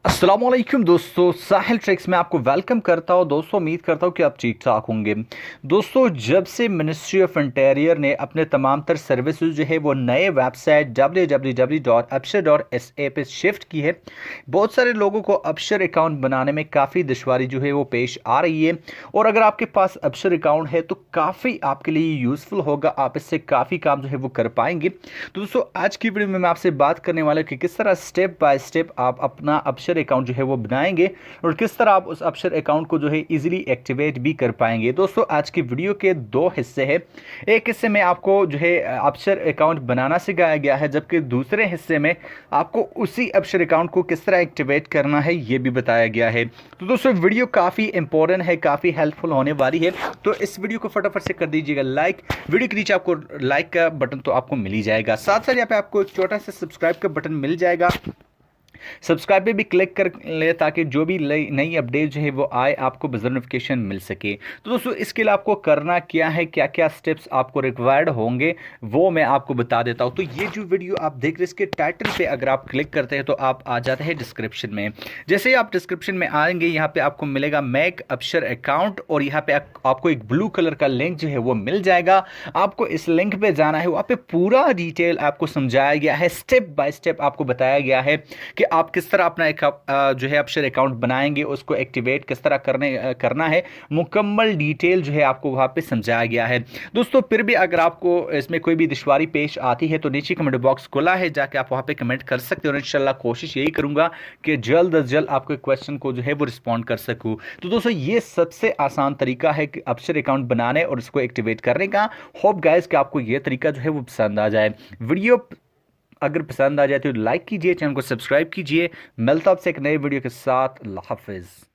अस्सलामुअलैकुम दोस्तों, साहिल ट्रिक्स में आपको वेलकम करता हूं। दोस्तों उम्मीद करता हूं कि आप ठीक ठाक होंगे। दोस्तों जब से मिनिस्ट्री ऑफ इंटीरियर ने अपने तमाम तर सर्विसेज जो है वो नए वेबसाइट www.abshir.sa पे शिफ्ट की है, बहुत सारे लोगों को अबशर अकाउंट बनाने में काफ़ी दुश्वारी जो है वो पेश आ रही है। और अगर आपके पास अबशर अकाउंट है तो काफ़ी आपके लिए यूज़फुल होगा, आप इससे काफ़ी काम जो है वो कर पाएंगे। तो दोस्तों आज की वीडियो में मैं आपसे बात करने वाला हूं कि किस तरह स्टेप बाय स्टेप आप अपना अबशर अकाउंट जो है वो बनाएंगे और किस तरह आप उस अबशर अकाउंट को जो है इजीली एक्टिवेट भी कर पाएंगे। दोस्तों आज की वीडियो के दो हिस्से हैं। एक हिस्से में आपको जो है अबशर अकाउंट बनाना सिखाया गया है, जबकि दूसरे हिस्से में आपको उसी अबशर अकाउंट को किस तरह एक्टिवेट करना है ये भी बताया गया है। तो दोस्तों वीडियो काफ़ी इंपॉर्टेंट है, काफ़ी हेल्पफुल होने वाली है, तो इस वीडियो को फटाफट से कर दीजिएगा लाइक। वीडियो के नीचे आपको लाइक का बटन तो आपको मिल ही जाएगा, साथ साथ यहाँ पे आपको एक छोटा सा सब्सक्राइब का बटन मिल जाएगा। सब्सक्राइब पे भी क्लिक कर ले ताकि जो भी नई अपडेट जो है वो आए आपको बज़र नोटिफिकेशन मिल सके। तो दोस्तों इसके लिए आपको करना क्या है, क्या क्या स्टेप्स आपको रिक्वायर्ड होंगे वो मैं आपको बता देता हूँ। तो ये जो वीडियो आप देख रहे हैं इसके टाइटल पे अगर आप क्लिक करते हैं तो आप आ जाते हैं डिस्क्रिप्शन में। जैसे ही आप डिस्क्रिप्शन में आएंगे यहाँ पे आपको मिलेगा मेक अबशर अकाउंट और यहाँ पे आपको एक ब्लू कलर का लिंक जो है वो मिल जाएगा। आपको इस लिंक पे जाना है, वहाँ पे पूरा डिटेल आपको समझाया गया है, स्टेप बाय स्टेप आपको बताया गया है कि आप किस तरह अपना एक जो है अबशर अकाउंट बनाएंगे, उसको एक्टिवेट किस तरह करना है। मुकम्मल डिटेल जो है आपको वहां पे समझाया गया है। दोस्तों फिर भी अगर आपको इसमें कोई भी दुश्वारी पेश आती है तो नीचे कमेंट बॉक्स खुला है, जाके आप वहां पे कमेंट कर सकते हो और इंशाल्लाह कोशिश यही करूंगा कि जल्द अज जल्द आपके क्वेश्चन को जो है वो रिस्पॉन्ड कर सकूं। तो दोस्तों ये सबसे आसान तरीका है कि अबशर अकाउंट बनाने और उसको एक्टिवेट करने का। होप गाइस कि आपको ये तरीका जो है वो पसंद आ जाए। वीडियो अगर पसंद आ जाए तो लाइक कीजिए, चैनल को सब्सक्राइब कीजिए। मिलता हूं आपसे एक नए वीडियो के साथ। अल्लाह हाफिज़।